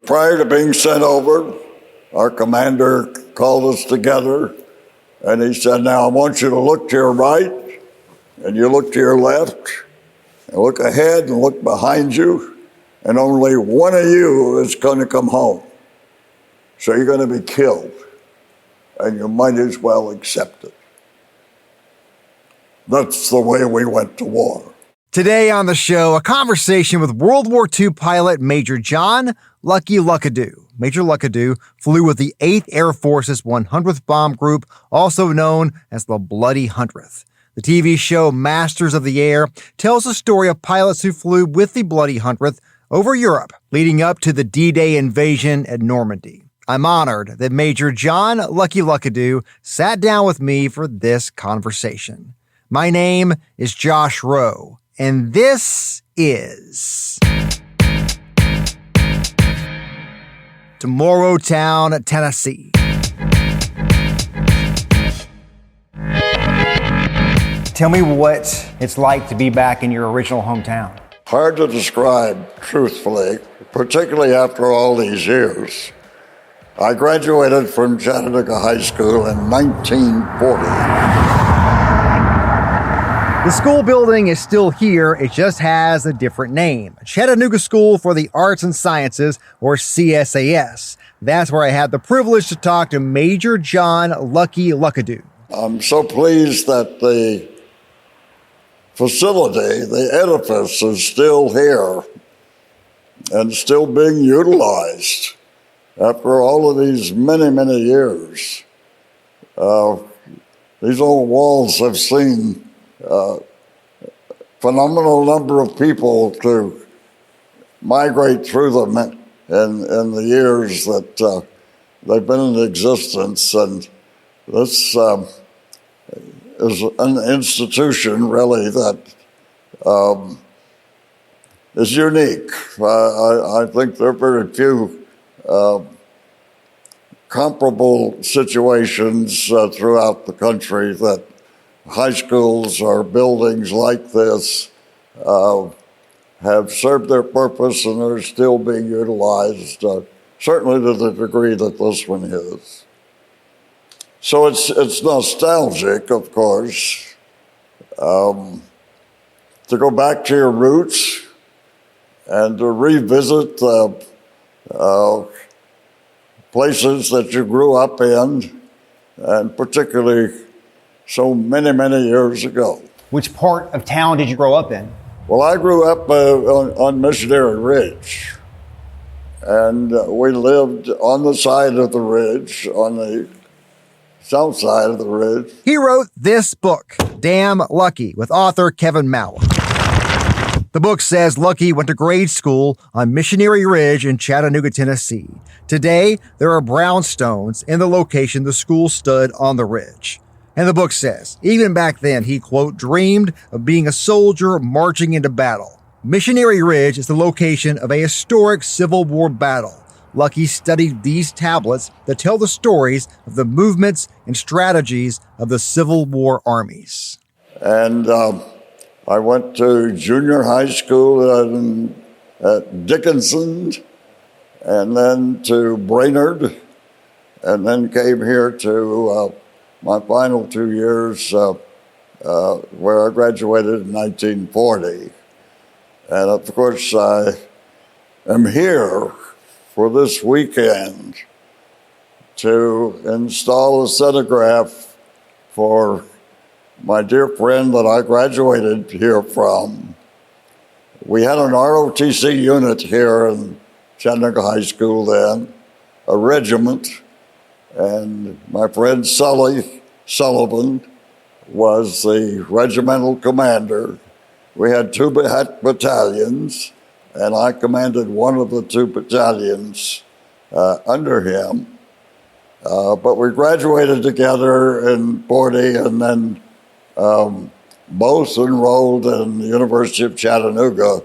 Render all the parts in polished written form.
Prior to being sent over, our commander called us together and he said, now I want you to look to your right and you look to your left and look ahead and look behind you, and only one of you is going to come home. So you're going to be killed, and you might as well accept it. That's the way we went to war. Today on the show, a conversation with World War II pilot Major John Lucky Luckadoo. Major Luckadoo flew with the 8th Air Force's 100th Bomb Group, also known as the Bloody Hundredth. The TV show Masters of the Air tells the story of pilots who flew with the Bloody Hundredth over Europe, leading up to the D-Day invasion at Normandy. I'm honored that Major John Lucky Luckadoo sat down with me for this conversation. My name is Josh Rowe, and this is Tomorrowtown, Tennessee. Tell me what it's like to be back in your original hometown. Hard to describe, truthfully, particularly after all these years. I graduated from Chattanooga High School in 1940. The school building is still here, it just has a different name. Chattanooga School for the Arts and Sciences, or CSAS. That's where I had the privilege to talk to Major John Lucky Luckadoo. I'm so pleased that the facility, the edifice, is still here and still being utilized after all of these many, many years. These old walls have seen phenomenal number of people to migrate through them in the years that they've been in existence, and this is an institution really that is unique. I think there are very few comparable situations throughout the country that high schools or buildings like this have served their purpose and are still being utilized, certainly to the degree that this one is. So it's nostalgic, of course, to go back to your roots and to revisit places that you grew up in, and particularly so many, many years ago. Which part of town did you grow up in? Well, I grew up on Missionary Ridge, and we lived on the side of the ridge, on the south side of the ridge. He wrote this book, Damn Lucky, with author Kevin Mauer. The book says Lucky went to grade school on Missionary Ridge in Chattanooga, Tennessee. Today, there are brownstones in the location the school stood on the ridge. And the book says, even back then, he, quote, dreamed of being a soldier marching into battle. Missionary Ridge is the location of a historic Civil War battle. Lucky studied these tablets that tell the stories of the movements and strategies of the Civil War armies. And I went to junior high school at Dickinson, and then to Brainerd, and then came here to my final 2 years where I graduated in 1940. And of course, I am here for this weekend to install a cenotaph for my dear friend that I graduated here from. We had an ROTC unit here in Chattanooga High School then, a regiment, and my friend Sully Sullivan was the regimental commander. We had 2 battalions, and I commanded one of the 2 battalions under him. But we graduated together in 40, and then both enrolled in the University of Chattanooga,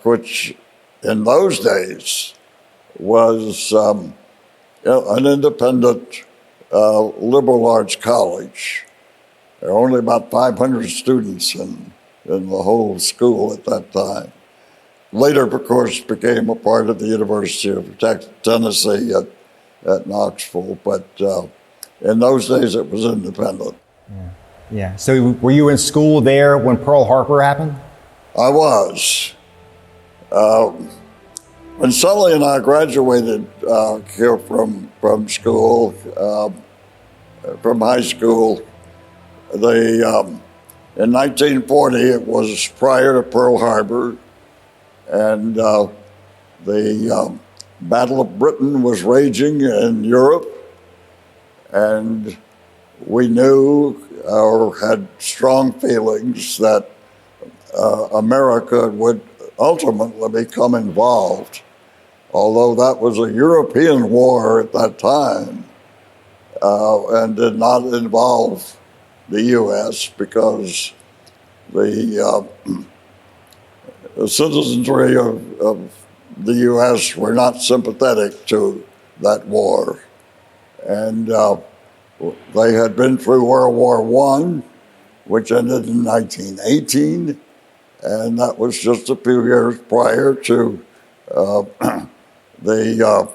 which in those days was an independent liberal arts college. There were only about 500 students in the whole school at that time. later, of course, became a part of the University of Tennessee at Knoxville. But in those days, it was independent. Yeah. So were you in school there when Pearl Harbor happened? I was. When Sully and I graduated here from school, from high school, in 1940, it was prior to Pearl Harbor, and the Battle of Britain was raging in Europe, and we knew or had strong feelings that America would ultimately become involved, although that was a European war at that time and did not involve the U.S. because the citizenry of the U.S. were not sympathetic to that war. And they had been through World War I, which ended in 1918, and that was just a few years prior to the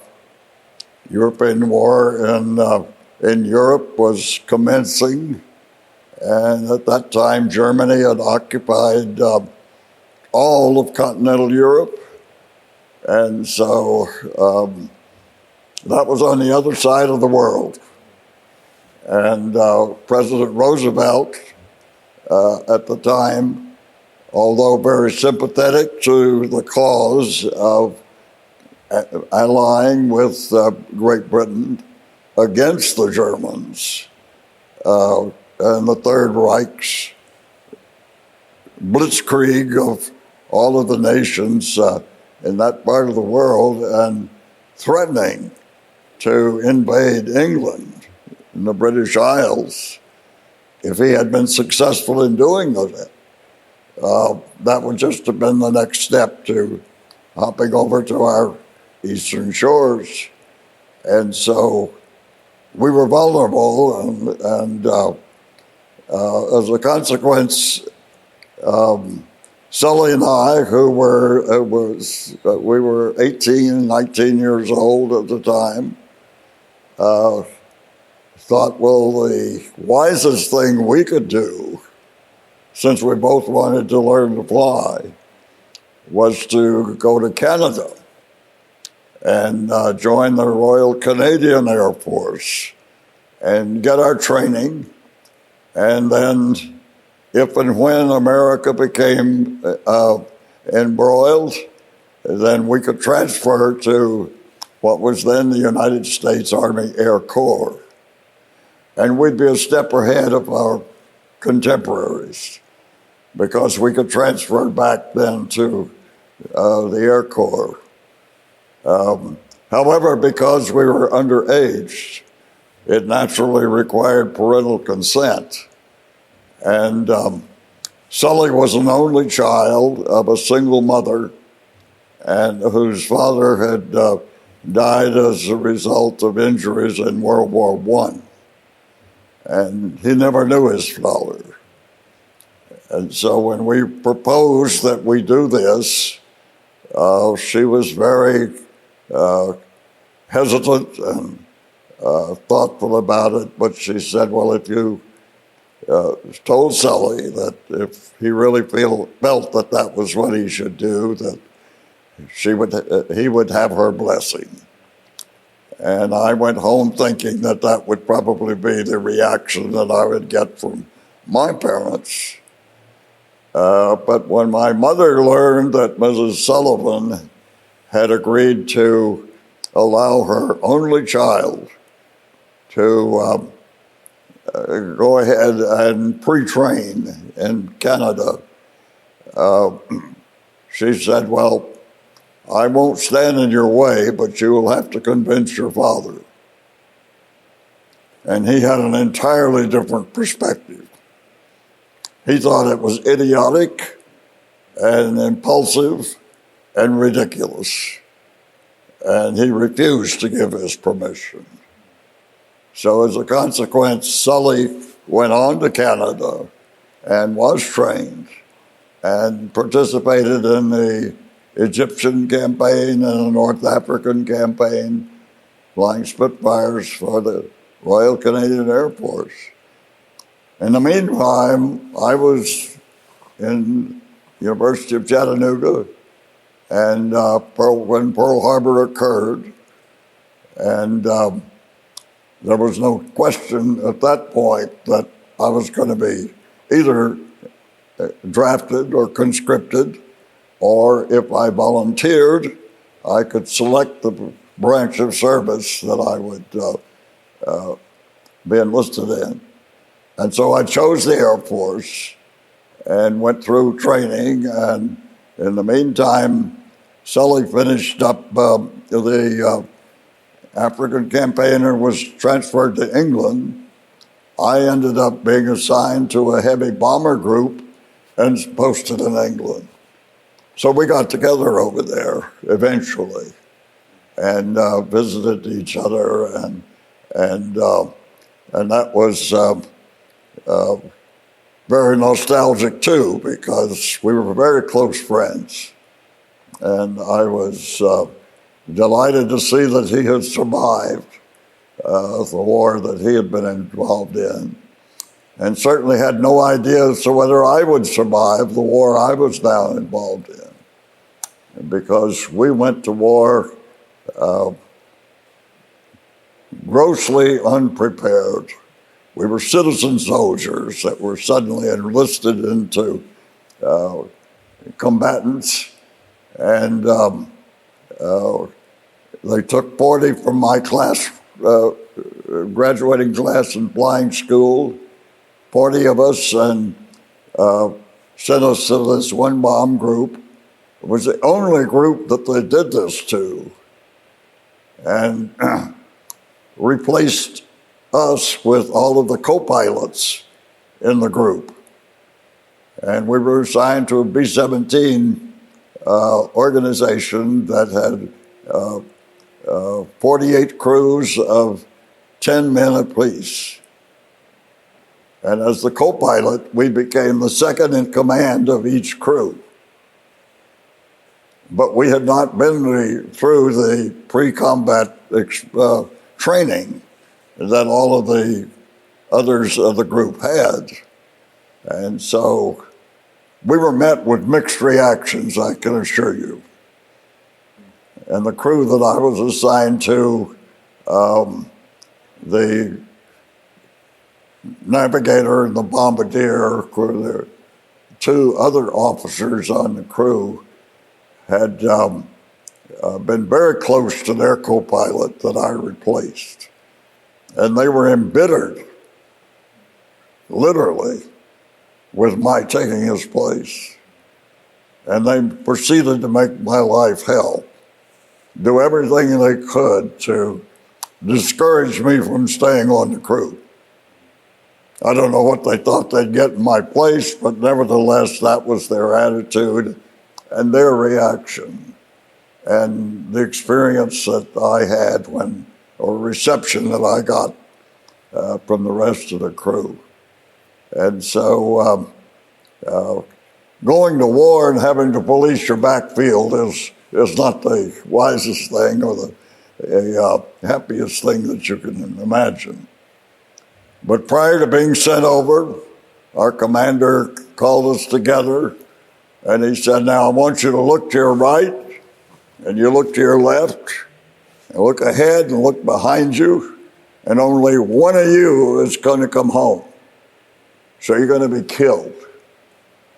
European War in Europe was commencing. And at that time, Germany had occupied all of continental Europe. And so that was on the other side of the world. And President Roosevelt, at the time, although very sympathetic to the cause of allying with Great Britain against the Germans and the Third Reich's blitzkrieg of all of the nations in that part of the world and threatening to invade England and the British Isles if he had been successful in doing that. That would just have been the next step to hopping over to our eastern shores. And so we were vulnerable, and as a consequence, Sully and I, who we were 18, 19 years old at the time, thought, well, the wisest thing we could do, since we both wanted to learn to fly, was to go to Canada and join the Royal Canadian Air Force and get our training. And then if and when America became embroiled, then we could transfer to what was then the United States Army Air Corps. And we'd be a step ahead of our contemporaries because we could transfer back then to the Air Corps. However, because we were underage, it naturally required parental consent. And Sully was an only child of a single mother and whose father had died as a result of injuries in World War I. And he never knew his father. And so when we proposed that we do this, she was very hesitant and thoughtful about it, but she said, well, if you told Sully that if he really felt that that was what he should do, that he would have her blessing. And I went home thinking that that would probably be the reaction that I would get from my parents. But when my mother learned that Mrs. Sullivan had agreed to allow her only child to go ahead and pre-train in Canada, she said, well, I won't stand in your way, but you will have to convince your father. And he had an entirely different perspective. He thought it was idiotic and impulsive and ridiculous. And he refused to give his permission. So as a consequence, Sully went on to Canada and was trained and participated in the Egyptian campaign and a North African campaign, flying Spitfires for the Royal Canadian Air Force. In the meantime, I was in University of Chattanooga, and when Pearl Harbor occurred, and there was no question at that point that I was going to be either drafted or conscripted, or if I volunteered, I could select the branch of service that I would be enlisted in. And so I chose the Air Force and went through training, and in the meantime, Sully finished up the African campaigner was transferred to England. I ended up being assigned to a heavy bomber group and posted in England. So we got together over there eventually and visited each other, and that was very nostalgic too, because we were very close friends, and I was delighted to see that he had survived the war that he had been involved in, and certainly had no idea as to whether I would survive the war I was now involved in, because we went to war grossly unprepared. We were citizen soldiers that were suddenly enlisted into combatants, and they took 40 from my class, graduating class in flying school, 40 of us, and sent us to this one bomb group. It was the only group that they did this to, and replaced us with all of the co-pilots in the group. And we were assigned to a B-17 organization that had 48 crews of 10 men apiece. And as the co-pilot, we became the second in command of each crew. But we had not been through the pre-combat training that all of the others of the group had. And so we were met with mixed reactions, I can assure you. And the crew that I was assigned to, the navigator and the bombardier, were the two other officers on the crew, had been very close to their co-pilot that I replaced. And they were embittered, literally, with my taking his place. And they proceeded to make my life hell, do everything they could to discourage me from staying on the crew. I don't know what they thought they'd get in my place, but nevertheless, that was their attitude and their reaction, and the experience that I had or reception that I got from the rest of the crew. And so going to war and having to police your backfield is not the wisest thing or the happiest thing that you can imagine. But prior to being sent over, our commander called us together, and he said, now I want you to look to your right, and you look to your left, and look ahead and look behind you, and only one of you is going to come home. So you're going to be killed,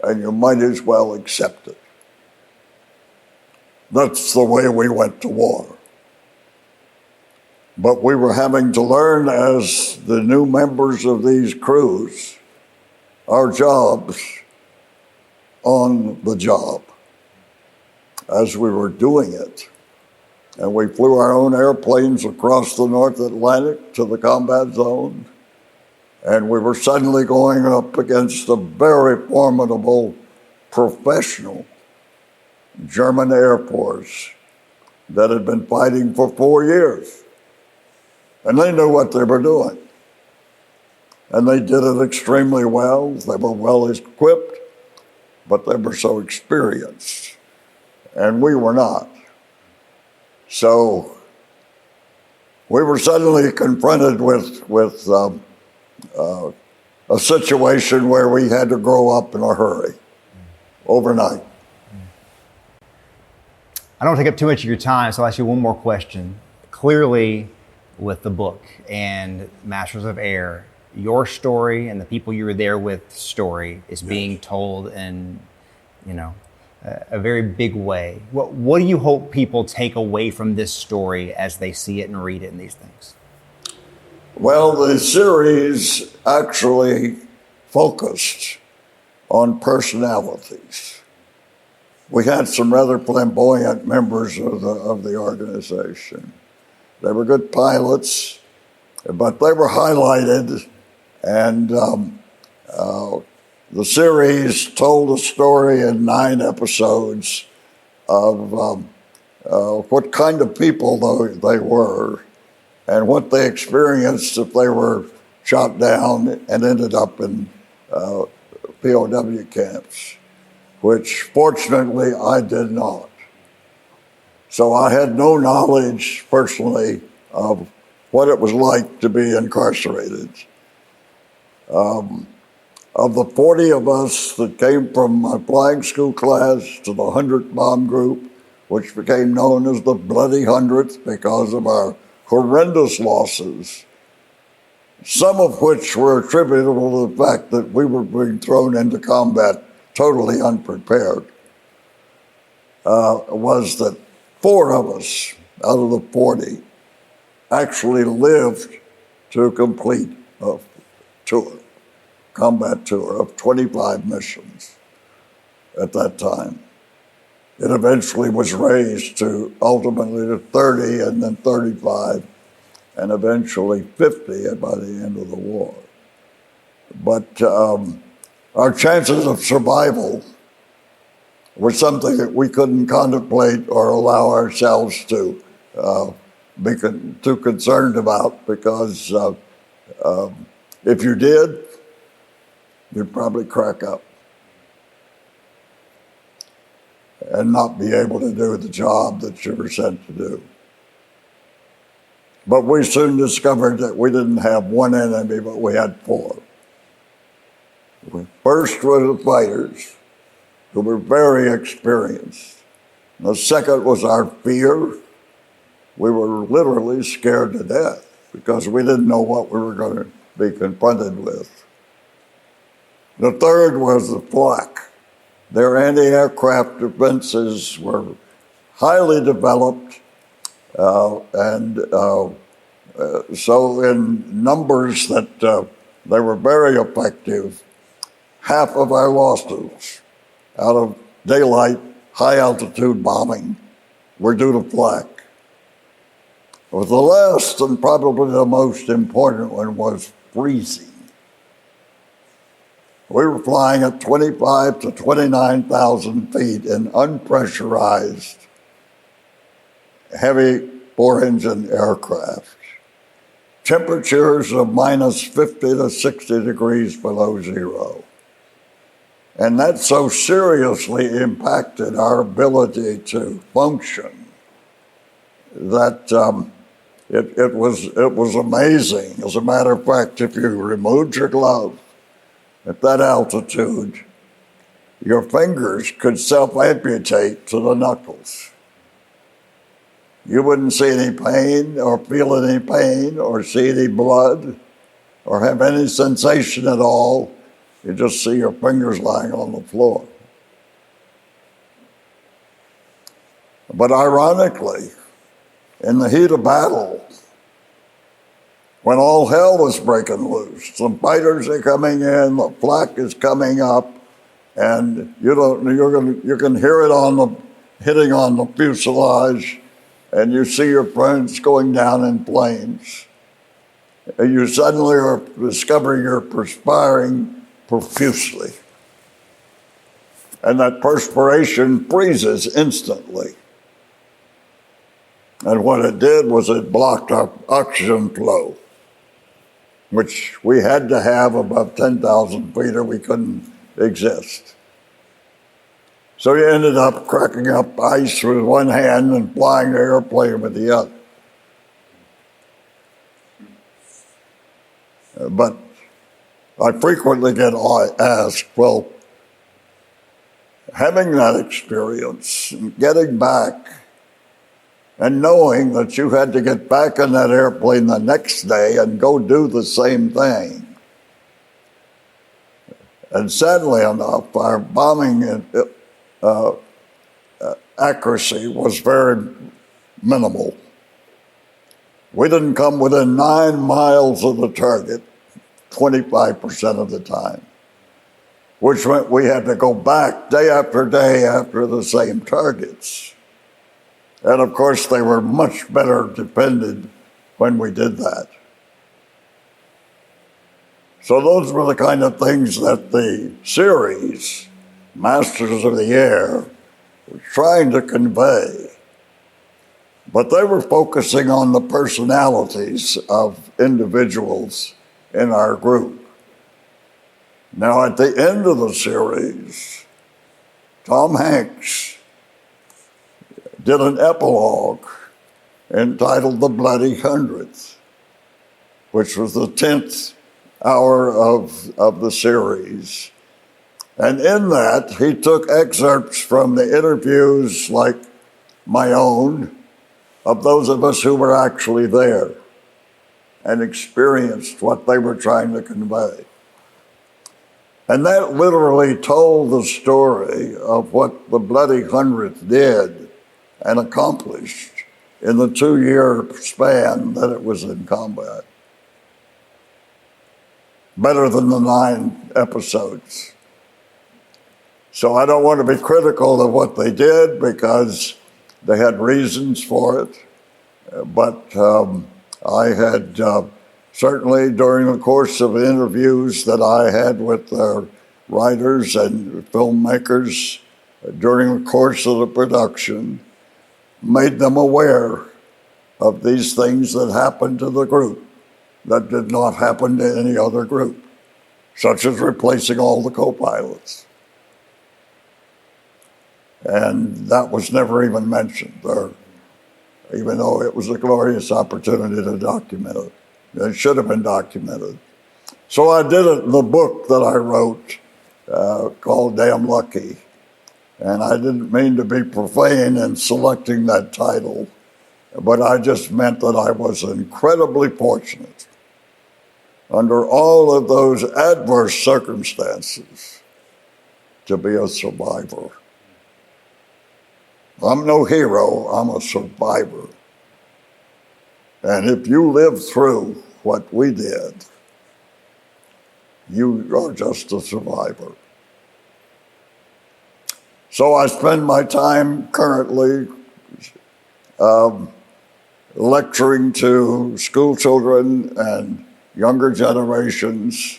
and you might as well accept it. That's the way we went to war. But we were having to learn, as the new members of these crews, our jobs on the job as we were doing it. And we flew our own airplanes across the North Atlantic to the combat zone. And we were suddenly going up against a very formidable, professional German Air Force that had been fighting for 4 years. And they knew what they were doing. And they did it extremely well. They were well equipped, but they were so experienced. and we were not. So we were suddenly confronted with a situation where we had to grow up in a hurry, overnight. I don't take up too much of your time, so I'll ask you one more question. Clearly, with the book and Masters of Air, your story and the people you were there with story is being told in, a very big way. What do you hope people take away from this story as they see it and read it and these things? Well, the series actually focused on personalities. We had some rather flamboyant members of the organization. They were good pilots, but they were highlighted, and the series told a story in 9 episodes of what kind of people they were and what they experienced if they were shot down and ended up in POW camps, which fortunately I did not. So I had no knowledge personally of what it was like to be incarcerated. Of the 40 of us that came from my flying school class to the 100th Bomb Group, which became known as the Bloody Hundredth because of our horrendous losses, some of which were attributable to the fact that we were being thrown into combat totally unprepared, was that 4 of us out of the 40 actually lived to complete a combat tour of 25 missions at that time. It eventually was raised to ultimately to 30 and then 35 and eventually 50 by the end of the war. But our chances of survival were something that we couldn't contemplate or allow ourselves to be too concerned about, because if you did, you'd probably crack up and not be able to do the job that you were sent to do. But we soon discovered that we didn't have one enemy, but we had 4. First were the fighters, who were very experienced. The second was our fear. We were literally scared to death because we didn't know what we were going to be confronted with. The third was the flak. Their anti-aircraft defenses were highly developed, and so in numbers that they were very effective. Half of our losses out of daylight, high-altitude bombing were due to flak. But the last and probably the most important one was freezing. We were flying at 25 to 29,000 feet in unpressurized, heavy 4-engine aircraft. Temperatures of minus 50 to 60 degrees below zero. And that so seriously impacted our ability to function that it was amazing. As a matter of fact, if you removed your glove at that altitude, your fingers could self-amputate to the knuckles. You wouldn't see any pain or feel any pain or see any blood or have any sensation at all. You just see your fingers lying on the floor. But ironically, in the heat of battle, when all hell was breaking loose, some fighters are coming in, the flak is coming up, and you can hear it hitting on the fuselage, and you see your friends going down in flames. And you suddenly are discovering you're perspiring profusely. And that perspiration freezes instantly. And what it did was it blocked our oxygen flow, which we had to have above 10,000 feet or we couldn't exist. So you ended up cracking up ice with one hand and flying the airplane with the other. But I frequently get asked, well, having that experience and getting back and knowing that you had to get back in that airplane the next day and go do the same thing. And sadly enough, our bombing accuracy was very minimal. We didn't come within 9 miles of the target 25% of the time, which meant we had to go back day after the same targets. And of course, they were much better defended when we did that. So those were the kind of things that the series, Masters of the Air, was trying to convey. But they were focusing on the personalities of individuals in our group. Now, at the end of the series, Tom Hanks did an epilogue entitled The Bloody Hundredth, which was the 10th hour of the series. And in that, he took excerpts from the interviews like my own, of those of us who were actually there and experienced what they were trying to convey. And that literally told the story of what the Bloody Hundredth did and accomplished in the 2-year span that it was in combat. Better than the 9 episodes. So I don't want to be critical of what they did because they had reasons for it. But I had certainly during the course of interviews that I had with writers and filmmakers during the course of the production, made them aware of these things that happened to the group that did not happen to any other group, such as replacing all the co-pilots. And that was never even mentioned there, even though it was a glorious opportunity to document it. It should have been documented. So I did it in the book that I wrote called Damn Lucky. And I didn't mean to be profane in selecting that title, but I just meant that I was incredibly fortunate under all of those adverse circumstances to be a survivor. I'm no hero, I'm a survivor. And if you live through what we did, you are just a survivor. So I spend my time currently lecturing to school children and younger generations,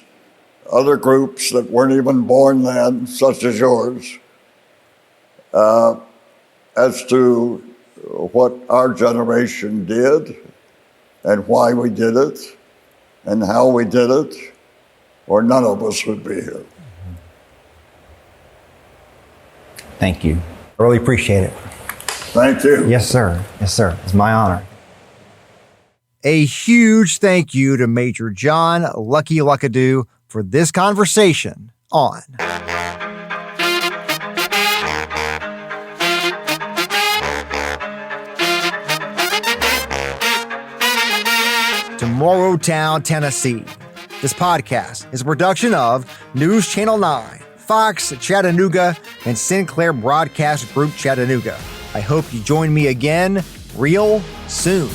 other groups that weren't even born then, such as yours, as to what our generation did and why we did it and how we did it, or none of us would be here. Thank you. I really appreciate it. Thank you. Yes, sir. Yes, sir. It's my honor. A huge thank you to Major John Lucky Luckadoo for this conversation on Tomorrowtown, Tennessee. This podcast is a production of NewsChannel 9, Fox Chattanooga, and Sinclair Broadcast Group Chattanooga. I hope you join me again real soon.